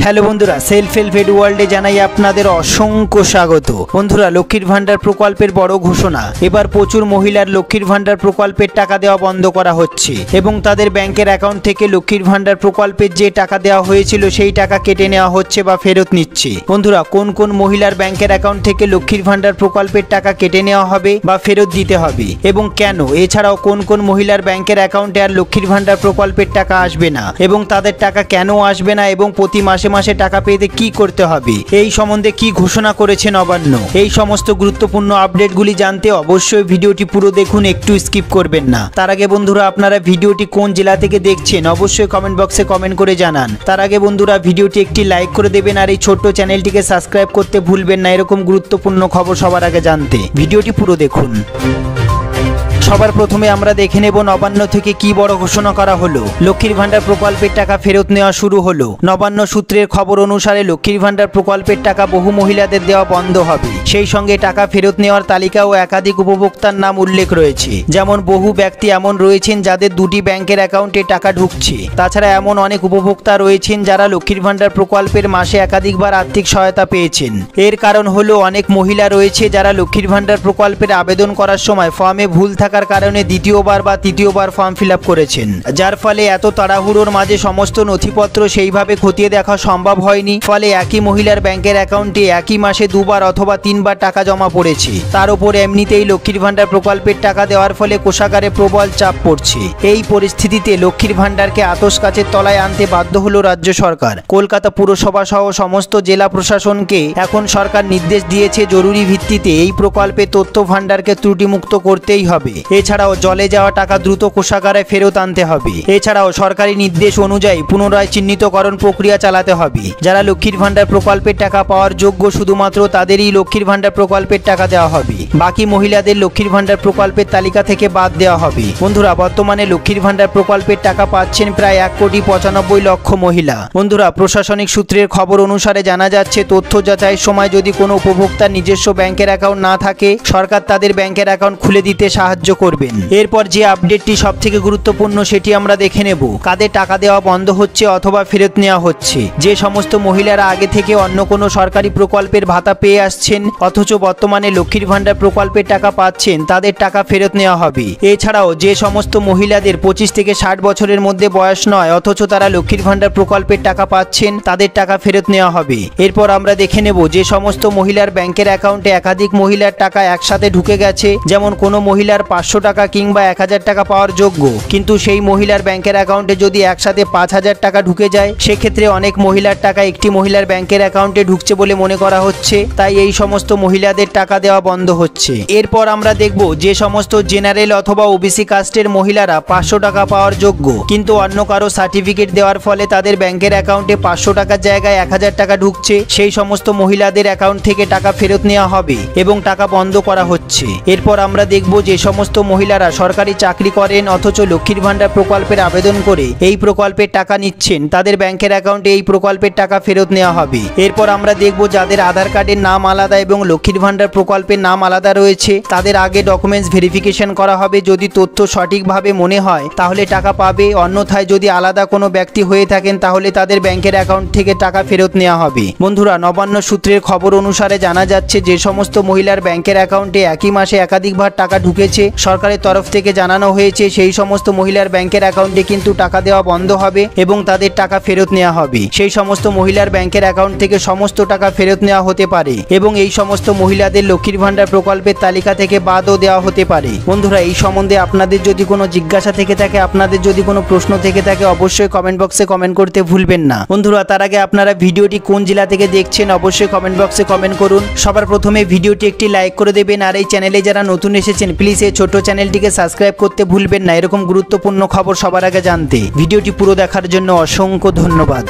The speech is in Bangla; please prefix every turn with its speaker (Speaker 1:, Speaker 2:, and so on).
Speaker 1: हेलो बंधुरा सेल्फ हेल्प एड वर्ल्डे जानाई आपनादेर असंख्य स्वागत। बंधुरा लक्ष्मीर भाण्डार प्रकल्पेर बड़ घोषणा, एबार प्रचुर महिलार लक्ष्मीर भाण्डार प्रकल्पेर टाका देওয়া बंद करा হচ্ছে এবং তাদের ব্যাংকের অ্যাকাউন্ট থেকে লক্ষ্মীর ভান্ডার প্রকল্পের যে টাকা দেওয়া হয়েছিল সেই টাকা কেটে নেওয়া হচ্ছে বা ফেরত নিচ্ছে। বন্ধুরা কোন কোন মহিলার ব্যাংকের অ্যাকাউন্ট থেকে লক্ষ্মীর ভান্ডার প্রকল্পের টাকা কেটে নেওয়া হবে বা ফেরত দিতে হবে এবং কেন, এছাড়াও কোন কোন মহিলার ব্যাংকের অ্যাকাউন্টে আর লক্ষ্মীর ভান্ডার প্রকল্পের টাকা আসবে না এবং তাদের টাকা কেন আসবে না এবং প্রতি মাসে মাসে টাকা পেতে কি করতে হবে, এই সম্বন্ধে কি ঘোষণা করেছে নবান্ন, এই সমস্ত গুরুত্বপূর্ণ আপডেটগুলি জানতে অবশ্যই ভিডিওটি পুরো দেখুন, একটু স্কিপ করবেন না। তার আগে বন্ধুরা আপনারা ভিডিওটি কোন জেলা থেকে দেখছেন অবশ্যই কমেন্ট বক্সে কমেন্ট করে জানান। তার আগে বন্ধুরা ভিডিওটি একটি লাইক করে দেবেন আর এই ছোট্ট চ্যানেলটিকে সাবস্ক্রাইব করতে ভুলবেন না এরকম গুরুত্বপূর্ণ খবর সবার আগে জানতে। ভিডিওটি পুরো দেখুন। সবার প্রথমে আমরা দেখে নেব নবান্ন থেকে কি বড় ঘোষণা করা হলো। লক্ষ্মীর ভান্ডার প্রকল্পের টাকা ফেরত নেওয়া শুরু হলো। নবান্ন সূত্রের খবর অনুসারে লক্ষ্মীর ভান্ডার প্রকল্পের টাকা বহু মহিলাদের দেওয়া বন্ধ হবে, সেই সঙ্গে টাকা ফেরত নেওয়ার তালিকাও একাধিক উপভোক্তার নাম উল্লেখ রয়েছে। যেমন বহু ব্যক্তি এমন রয়েছেন যাদের দুটি ব্যাংকের অ্যাকাউন্টে টাকা ঢুকছে। তাছাড়া এমন অনেক উপভোক্তা রয়েছেন যারা লক্ষ্মীর ভান্ডার প্রকল্পের মাসে একাধিকবার আর্থিক সহায়তা পেয়েছেন। এর কারণ হলো অনেক মহিলা রয়েছে যারা লক্ষ্মীর ভান্ডার প্রকল্পের আবেদন করার সময় ফর্মে ভুল থাকার কারণে দ্বিতীয়বার বা তৃতীয়বার ফর্ম ফিল আপ করেছেন, যার ফলে এত তাড়াহুড়োর মাঝে সমস্ত নথিপত্র সেইভাবে খতিয়ে দেখা সম্ভব হয়নি। ফলে একই মহিলার ব্যাংকের অ্যাকাউন্টে একই মাসে দুবার অথবা তিনবার টাকা জমা পড়েছে। তার উপর এমনিতেই লক্ষ্মীর ভান্ডার প্রকল্পের টাকা দেওয়ার ফলে কোষাগারে প্রবল চাপ পড়ছে। এই পরিস্থিতিতে লক্ষ্মীর ভান্ডারকে আতশ কাচের তলায় আনতে বাধ্য হলো রাজ্য সরকার। কলকাতা পুরসভা সহ সমস্ত জেলা প্রশাসনকে এখন সরকার নির্দেশ দিয়েছে জরুরি ভিত্তিতে এই প্রকল্পে তথ্য ভান্ডারকে ত্রুটিমুক্ত করতেই হবে। এছাড়াও জলে যাওয়া টাকা দ্রুত কোষাগারে ফেরত আনতে হবে। এছাড়াও সরকারি নির্দেশ অনুযায়ী পুনরায় চিহ্নিতকরণ প্রক্রিয়া চালাতে হবে। যারা লক্ষ্মীর ভান্ডার প্রকল্পের টাকা পাওয়ার যোগ্য শুধুমাত্র তাদেরই লক্ষ্মীর ভান্ডার প্রকল্পের টাকা দেওয়া হবে, বাকি মহিলাদের লক্ষ্মীর ভান্ডার প্রকল্পের তালিকা থেকে বাদ দেওয়া হবে। বন্ধুরা বর্তমানে লক্ষ্মীর ভান্ডার প্রকল্পের টাকা পাচ্ছেন প্রায় 1,95,00,000 মহিলা। বন্ধুরা প্রশাসনিক সূত্রের খবর অনুসারে জানা যাচ্ছে তথ্য যাচাইয়ের সময় যদি কোনো উপভোক্তার নিজস্ব ব্যাংকের অ্যাকাউন্ট না থাকে সরকার তাদের ব্যাংকের অ্যাকাউন্ট খুলে দিতে সাহায্য করবেন। এরপর যে আপডেটটি সবথেকে গুরুত্বপূর্ণ সেটি আমরা দেখে নেব। কাদের টাকা দেওয়া বন্ধ হচ্ছে অথবা ফেরত নেওয়া হচ্ছে। যে সমস্ত মহিলারা আগে থেকে অন্য কোনো সরকারি প্রকল্পের ভাতা পেয়ে আসছেন অথচ বর্তমানে লক্ষ্মীর ভান্ডার প্রকল্পের টাকা পাচ্ছেন তাদের টাকা ফেরত নেওয়া হবে। এছাড়াও যে সমস্ত মহিলাদের 25 থেকে 60 বছরের মধ্যে বয়স নয় অথচ তারা লক্ষ্মীর ভান্ডার প্রকল্পের টাকা পাচ্ছেন তাদের টাকা ফেরত নেওয়া হবে। এরপর আমরা দেখে নেব যে সমস্ত মহিলার ব্যাংকের অ্যাকাউন্টে একাধিক মহিলার টাকা একসাথে ঢুকে গেছে, যেমন কোনো মহিলার 500 টাকা কিংবা 1000 টাকা পাওয়ার যোগ্য কিন্তু সেই মহিলার ব্যাংকের অ্যাকাউন্টে যদি একসাথে 5000 টাকা ঢুকে যায় সেক্ষেত্রে অনেক মহিলার টাকা একটি মহিলার ব্যাংকের অ্যাকাউন্টে ঢুকছে বলে মনে করা হচ্ছে, তাই এই সমস্ত মহিলাদের টাকা দেওয়া বন্ধ হচ্ছে। এরপর আমরা দেখব যে সমস্ত জেনারেল অথবা ওবিসি কাস্টের মহিলারা 500 টাকা পাওয়ার যোগ্য কিন্তু অন্য কারো সার্টিফিকেট দেওয়ার ফলে তাদের ব্যাংকের অ্যাকাউন্টে 500 টাকার জায়গায় 1000 টাকা ঢুকছে, সেই সমস্ত মহিলাদের অ্যাকাউন্ট থেকে টাকা ফেরত নেওয়া হবে এবং টাকা বন্ধ করা হচ্ছে। এরপর আমরা দেখব যে সমস্ত মহিলারা সরকারি চাকরি করেন অথচ লক্ষ্মীর ভান্ডার প্রকল্পের আবেদন করে এই প্রকল্পের টাকা নিচ্ছেন তাদের ব্যাংকের অ্যাকাউন্টে এই প্রকল্পের টাকা ফেরত নেওয়া হবে। এরপর আমরা দেখব যাদের আধার কার্ডের নাম আলাদা এবং লক্ষ্মীর ভান্ডার প্রকল্পের নাম আলাদা রয়েছে তাদের আগে ডকুমেন্টস ভেরিফিকেশন করা হবে, যদি তথ্য সঠিকভাবে মনে হয় তাহলে টাকা পাবে, অন্যথায় যদি আলাদা কোনো ব্যক্তি হয়ে থাকেন তাহলে তাদের ব্যাংকের অ্যাকাউন্ট থেকে টাকা ফেরত নেওয়া হবে। বন্ধুরা নবান্ন সূত্রের খবর অনুসারে জানা যাচ্ছে যে সমস্ত মহিলার ব্যাংকের অ্যাকাউন্টে একই মাসে একাধিকবার টাকা ঢুকেছে সরকারের তরফ থেকে জানানো হয়েছে সেই সমস্ত মহিলার ব্যাংকের অ্যাকাউন্টে কিন্তু টাকা দেওয়া বন্ধ হবে এবং তাদের টাকা ফেরত নেওয়া হবে। সেই সমস্ত মহিলার ব্যাংকের অ্যাকাউন্ট থেকে সমস্ত টাকা ফেরত নেওয়া হতে পারে এবং এই সমস্ত মহিলাদের লক্ষ্মীর ভান্ডার প্রকল্পের তালিকা থেকে বাদও দেওয়া হতে পারে। বন্ধুরা এই সম্বন্ধে আপনাদের যদি কোনো জিজ্ঞাসা থেকে থাকে, আপনাদের যদি কোনো প্রশ্ন থেকে থাকে অবশ্যই কমেন্ট বক্সে কমেন্ট করতে ভুলবেন না। বন্ধুরা তার আগে আপনারা ভিডিওটি কোন জেলা থেকে দেখছেন অবশ্যই কমেন্ট বক্সে কমেন্ট করুন। সবার প্রথমে ভিডিওটি একটি লাইক করে দেবেন আর এই চ্যানেলে যারা নতুন এসেছেন প্লিজ এই ছোট্ট চ্যানেলটিকে সাবস্ক্রাইব করতে ভুলবেন না এরকম গুরুত্বপূর্ণ খবর সবার আগে জানতে। ভিডিওটি পুরো দেখার জন্য অসংখ্য ধন্যবাদ।